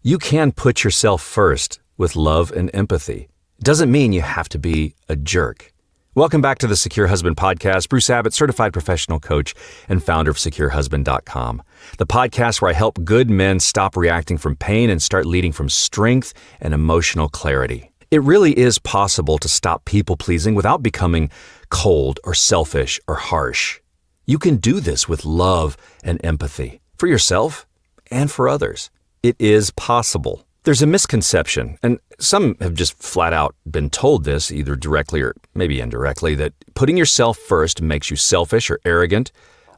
You can put yourself first with love and empathy. It doesn't mean you have to be a jerk. Welcome back to the Secure Husband Podcast. Bruce Abbott, certified professional coach and founder of SecureHusband.com. The podcast where I help good men stop reacting from pain and start leading from strength and emotional clarity. It really is possible to stop people-pleasing without becoming cold or selfish or harsh. You can do this with love and empathy for yourself and for others. It is possible. There's a misconception, and some have just flat out been told this, either directly or maybe indirectly, that putting yourself first makes you selfish or arrogant,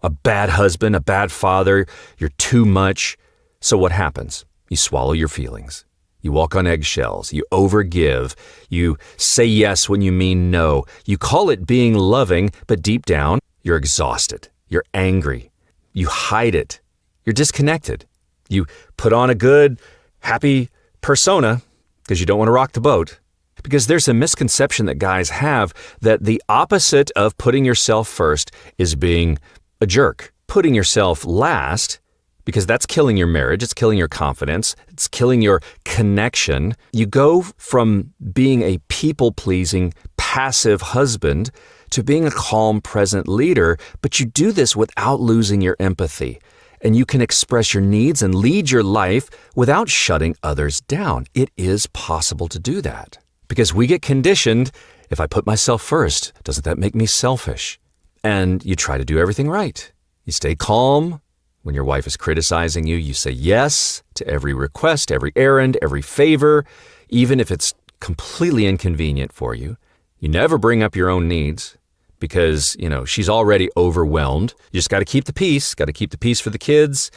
a bad husband, a bad father, you're too much. So what happens? You swallow your feelings. You walk on eggshells. You overgive. You say yes when you mean no. You call it being loving, but deep down, you're exhausted. You're angry. You hide it. You're disconnected. You put on a good, happy persona because you don't want to rock the boat. Because there's a misconception that guys have that the opposite of putting yourself first is being a jerk. Putting yourself last, because that's killing your marriage, it's killing your confidence, it's killing your connection. You go from being a people-pleasing, passive husband to being a calm, present leader, but you do this without losing your empathy. And you can express your needs and lead your life without shutting others down. It is possible to do that. Because we get conditioned, if I put myself first, doesn't that make me selfish? And you try to do everything right. You stay calm. When your wife is criticizing you, you say yes to every request, every errand, every favor, even if it's completely inconvenient for you. You never bring up your own needs because, she's already overwhelmed. You just got to keep the peace, for the kids.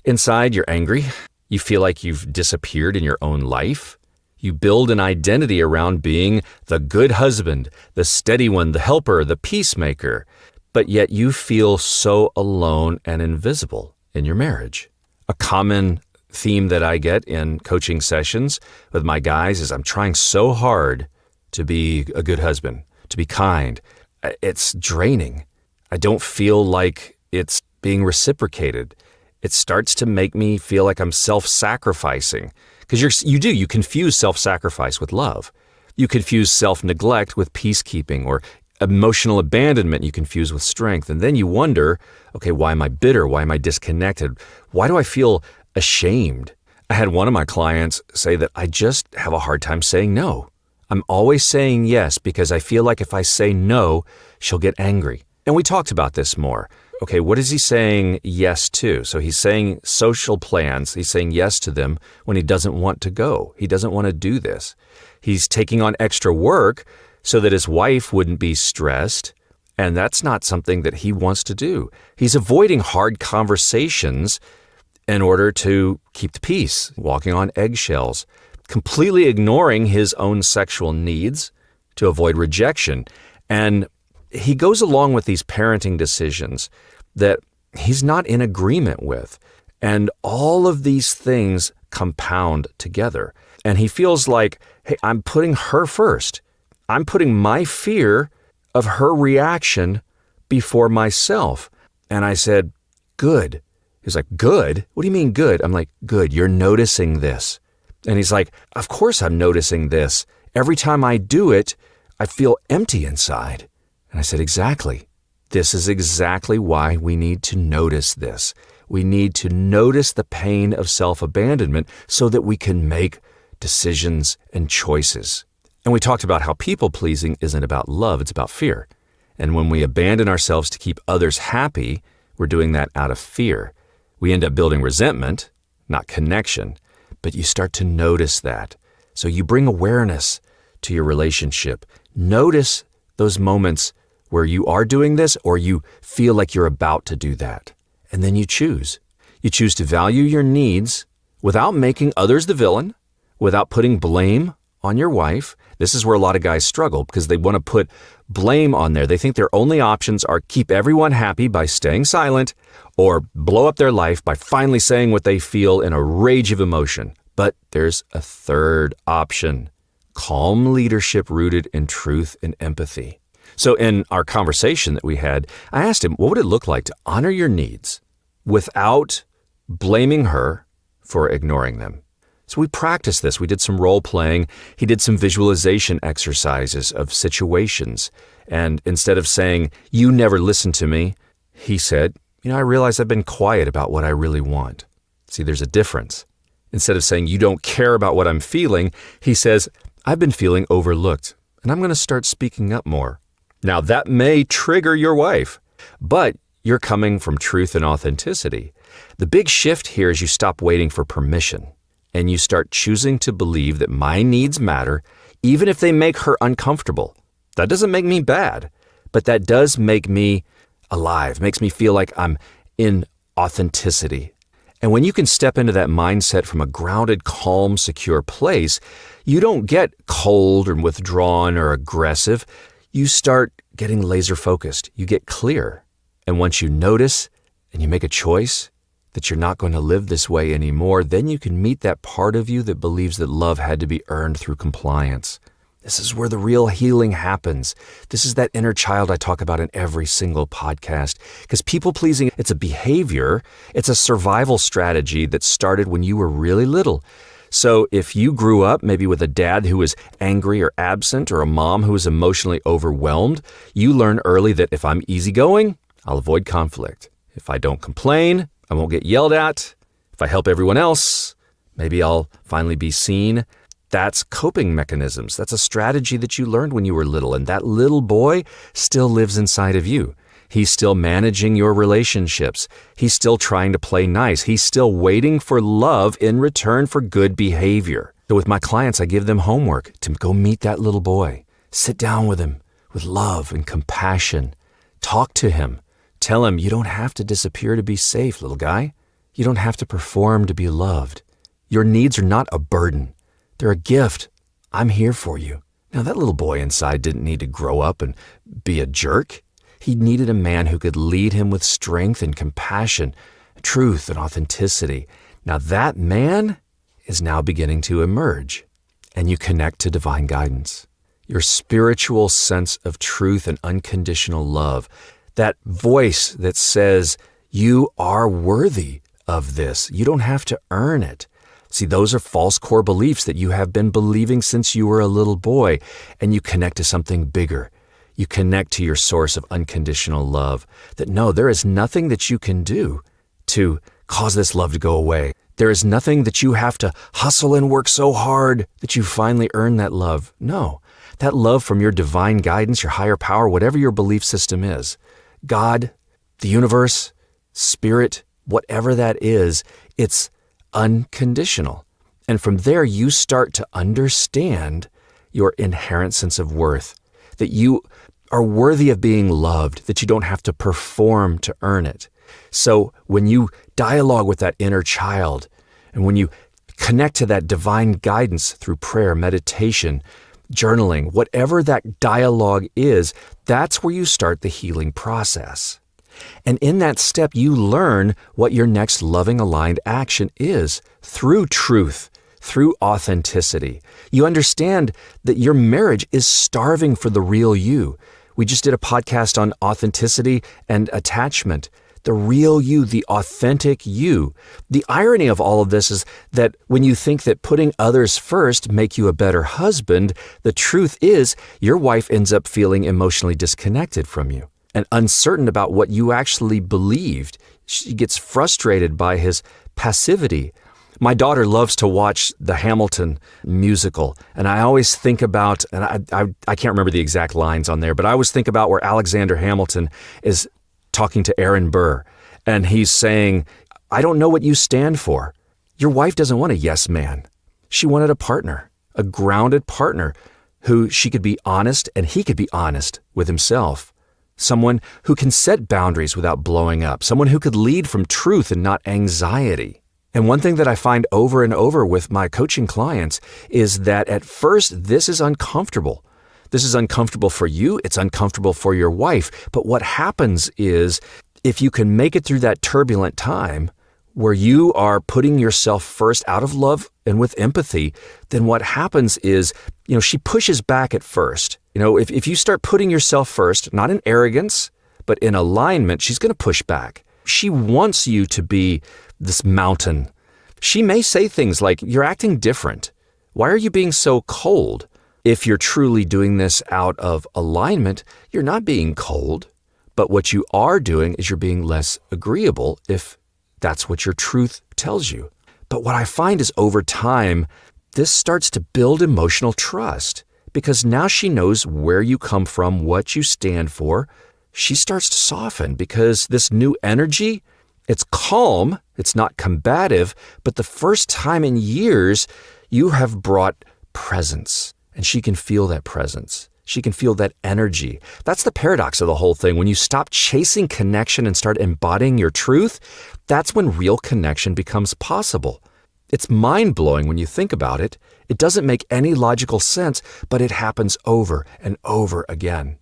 Inside, you're angry. You feel like you've disappeared in your own life. You build an identity around being the good husband, the steady one, the helper, the peacemaker. But yet you feel so alone and invisible in your marriage. A common theme that I get in coaching sessions with my guys is I'm trying so hard to be a good husband, to be kind. It's draining. I don't feel like it's being reciprocated. It starts to make me feel like I'm self-sacrificing. Because you confuse self-sacrifice with love. You confuse self-neglect with peacekeeping, or emotional abandonment you confuse with strength. And then you wonder, okay, why am I bitter? Why am I disconnected? Why do I feel ashamed? I had one of my clients say that I just have a hard time saying no. I'm always saying yes because I feel like if I say no, she'll get angry. And we talked about this more. Okay, what is he saying yes to? So he's saying social plans. He's saying yes to them when he doesn't want to go. He doesn't want to do this. He's taking on extra work so that his wife wouldn't be stressed, and that's not something that he wants to do. He's avoiding hard conversations in order to keep the peace, walking on eggshells, completely ignoring his own sexual needs to avoid rejection. And he goes along with these parenting decisions that he's not in agreement with. And all of these things compound together. And he feels like, hey, I'm putting her first. I'm putting my fear of her reaction before myself. And I said, good. He's like, good? What do you mean good? I'm like, good, you're noticing this. And he's like, of course I'm noticing this. Every time I do it, I feel empty inside. And I said, exactly. This is exactly why we need to notice this. We need to notice the pain of self-abandonment so that we can make decisions and choices. And we talked about how people-pleasing isn't about love, it's about fear. And when we abandon ourselves to keep others happy, we're doing that out of fear. We end up building resentment, not connection, but you start to notice that. So you bring awareness to your relationship. Notice those moments where you are doing this or you feel like you're about to do that. And then you choose. You choose to value your needs without making others the villain, without putting blame on your wife. This is where a lot of guys struggle because they want to put blame on there. They think their only options are keep everyone happy by staying silent or blow up their life by finally saying what they feel in a rage of emotion. But there's a third option: calm leadership rooted in truth and empathy. So in our conversation that we had, I asked him, what would it look like to honor your needs without blaming her for ignoring them? So we practiced this. We did some role playing. He did some visualization exercises of situations. And instead of saying, you never listen to me, he said, I realize I've been quiet about what I really want. See, there's a difference. Instead of saying, you don't care about what I'm feeling, he says, I've been feeling overlooked, and I'm going to start speaking up more. Now, that may trigger your wife, but you're coming from truth and authenticity. The big shift here is you stop waiting for permission, and you start choosing to believe that my needs matter, even if they make her uncomfortable. That doesn't make me bad, but that does make me alive, makes me feel like I'm in authenticity. And when you can step into that mindset from a grounded, calm, secure place, you don't get cold or withdrawn or aggressive. You start getting laser focused. You get clear. And once you notice and you make a choice that you're not going to live this way anymore, then you can meet that part of you that believes that love had to be earned through compliance. This is where the real healing happens. This is that inner child I talk about in every single podcast. Because people-pleasing, it's a behavior. It's a survival strategy that started when you were really little. So if you grew up maybe with a dad who was angry or absent, or a mom who was emotionally overwhelmed, you learn early that if I'm easygoing, I'll avoid conflict. If I don't complain, I won't get yelled at. If I help everyone else, maybe I'll finally be seen. That's coping mechanisms. That's a strategy that you learned when you were little, and that little boy still lives inside of you. He's still managing your relationships. He's still trying to play nice. He's still waiting for love in return for good behavior. So with my clients, I give them homework to go meet that little boy. Sit down with him with love and compassion. Talk to him. Tell him you don't have to disappear to be safe, little guy. You don't have to perform to be loved. Your needs are not a burden. They're a gift. I'm here for you. Now, that little boy inside didn't need to grow up and be a jerk. He needed a man who could lead him with strength and compassion, truth and authenticity. Now, that man is now beginning to emerge, and you connect to divine guidance. Your spiritual sense of truth and unconditional love, that voice that says, you are worthy of this. You don't have to earn it. See, those are false core beliefs that you have been believing since you were a little boy, and you connect to something bigger. You connect to your source of unconditional love, that no, there is nothing that you can do to cause this love to go away. There is nothing that you have to hustle and work so hard that you finally earn that love. No, that love from your divine guidance, your higher power, whatever your belief system is, God, the universe, spirit, whatever that is, it's unconditional. And from there, you start to understand your inherent sense of worth, that you are worthy of being loved, that you don't have to perform to earn it. So when you dialogue with that inner child, and when you connect to that divine guidance through prayer, meditation, journaling, whatever that dialogue is, that's where you start the healing process. And in that step, you learn what your next loving aligned action is through truth, through authenticity. You understand that your marriage is starving for the real you. We just did a podcast on authenticity and attachment. The real you, the authentic you. The irony of all of this is that when you think that putting others first make you a better husband, the truth is your wife ends up feeling emotionally disconnected from you and uncertain about what you actually believed. She gets frustrated by his passivity. My daughter loves to watch the Hamilton musical, and I always think about, and I can't remember the exact lines on there, but I always think about where Alexander Hamilton is talking to Aaron Burr, and he's saying, I don't know what you stand for. Your wife doesn't want a yes man. She wanted a partner, a grounded partner who she could be honest and he could be honest with himself. Someone who can set boundaries without blowing up. Someone who could lead from truth and not anxiety. And one thing that I find over and over with my coaching clients is that at first, this is uncomfortable. This is uncomfortable for you. It's uncomfortable for your wife. But what happens is if you can make it through that turbulent time where you are putting yourself first out of love and with empathy, then what happens is, she pushes back at first. If you start putting yourself first, not in arrogance, but in alignment, she's going to push back. She wants you to be this mountain She may say things like, "You're acting different. Why are you being so cold?" If you're truly doing this out of alignment, you're not being cold. But what you are doing is you're being less agreeable if that's what your truth tells you. But what I find is over time, this starts to build emotional trust because now she knows where you come from, what you stand for. She starts to soften because this new energy, it's calm, it's not combative, but the first time in years, you have brought presence, and she can feel that presence. She can feel that energy. That's the paradox of the whole thing. When you stop chasing connection and start embodying your truth, that's when real connection becomes possible. It's mind-blowing when you think about it. It doesn't make any logical sense, but it happens over and over again.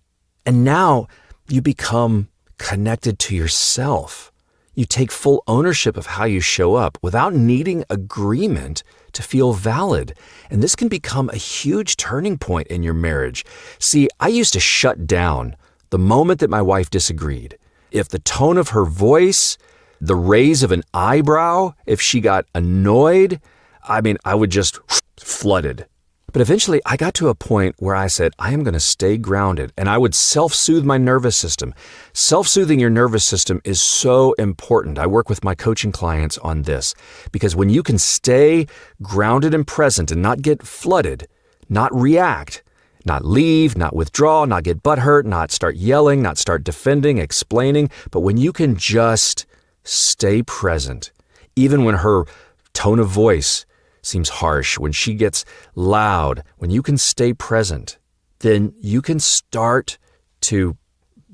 And now you become connected to yourself. You take full ownership of how you show up without needing agreement to feel valid. And this can become a huge turning point in your marriage. See, I used to shut down the moment that my wife disagreed. If the tone of her voice, the raise of an eyebrow, if she got annoyed, I would just flooded. But eventually I got to a point where I said, I am going to stay grounded, and I would self-soothe my nervous system. Self-soothing your nervous system is so important. I work with my coaching clients on this because when you can stay grounded and present and not get flooded, not react, not leave, not withdraw, not get butthurt, not start yelling, not start defending, explaining, but when you can just stay present, even when her tone of voice seems harsh, when she gets loud, when you can stay present, then you can start to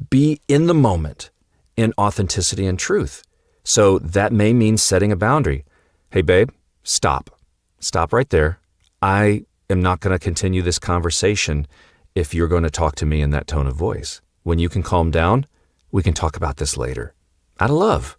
be in the moment in authenticity and truth. So that may mean setting a boundary. Hey, babe, stop. Stop right there. I am not going to continue this conversation if you're going to talk to me in that tone of voice. When you can calm down, we can talk about this later. Out of love.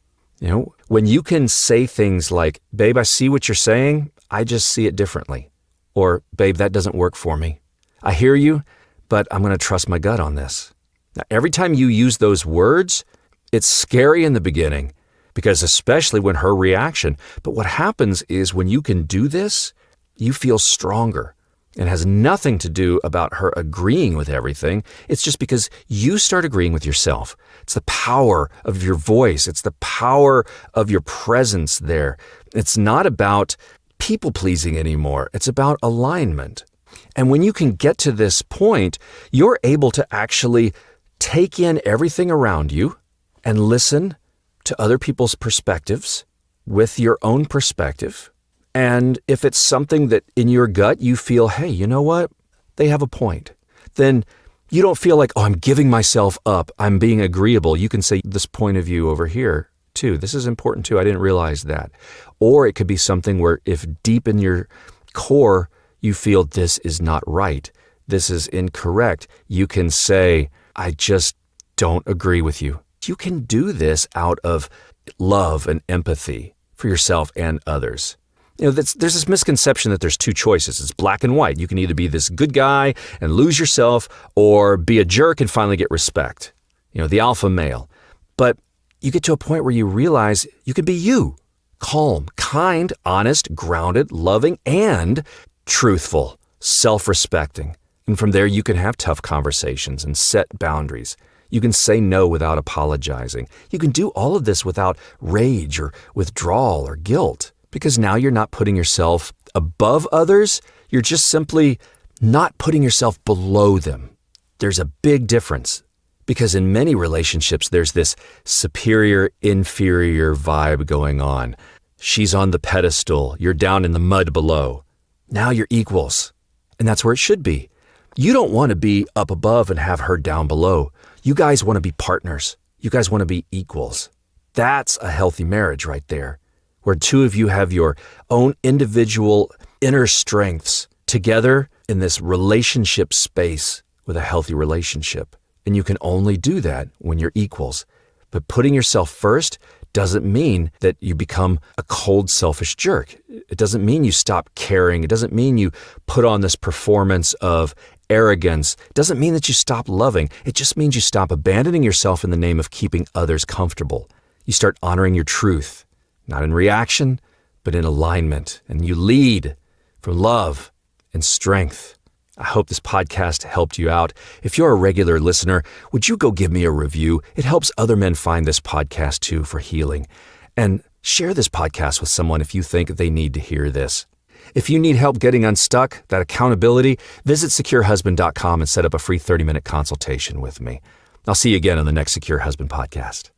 When you can say things like, babe, I see what you're saying. I just see it differently. Or, babe, that doesn't work for me. I hear you, but I'm going to trust my gut on this. Now, every time you use those words, it's scary in the beginning because especially when her reaction. But what happens is when you can do this, you feel stronger. It has nothing to do about her agreeing with everything. It's just because you start agreeing with yourself. It's the power of your voice. It's the power of your presence there. It's not about people-pleasing anymore. It's about alignment. And when you can get to this point, you're able to actually take in everything around you and listen to other people's perspectives with your own perspective. And if it's something that in your gut you feel, hey, you know what? They have a point. Then you don't feel like, oh, I'm giving myself up. I'm being agreeable. You can say this point of view over here too. This is important too. I didn't realize that. Or it could be something where if deep in your core you feel this is not right, this is incorrect, you can say, I just don't agree with you. You can do this out of love and empathy for yourself and others. There's this misconception that there's two choices. It's black and white. You can either be this good guy and lose yourself or be a jerk and finally get respect. The alpha male. But you get to a point where you realize you can be you. Calm, kind, honest, grounded, loving, and truthful, self-respecting. And from there, you can have tough conversations and set boundaries. You can say no without apologizing. You can do all of this without rage or withdrawal or guilt. Because now you're not putting yourself above others. You're just simply not putting yourself below them. There's a big difference because in many relationships, there's this superior-inferior vibe going on. She's on the pedestal. You're down in the mud below. Now you're equals. And that's where it should be. You don't want to be up above and have her down below. You guys want to be partners. You guys want to be equals. That's a healthy marriage right there, where two of you have your own individual inner strengths together in this relationship space with a healthy relationship. And you can only do that when you're equals. But putting yourself first doesn't mean that you become a cold, selfish jerk. It doesn't mean you stop caring. It doesn't mean you put on this performance of arrogance. It doesn't mean that you stop loving. It just means you stop abandoning yourself in the name of keeping others comfortable. You start honoring your truth. Not in reaction, but in alignment, and you lead from love and strength. I hope this podcast helped you out. If you're a regular listener, would you go give me a review? It helps other men find this podcast too for healing. And share this podcast with someone if you think they need to hear this. If you need help getting unstuck, that accountability, visit securehusband.com and set up a free 30-minute consultation with me. I'll see you again on the next Secure Husband podcast.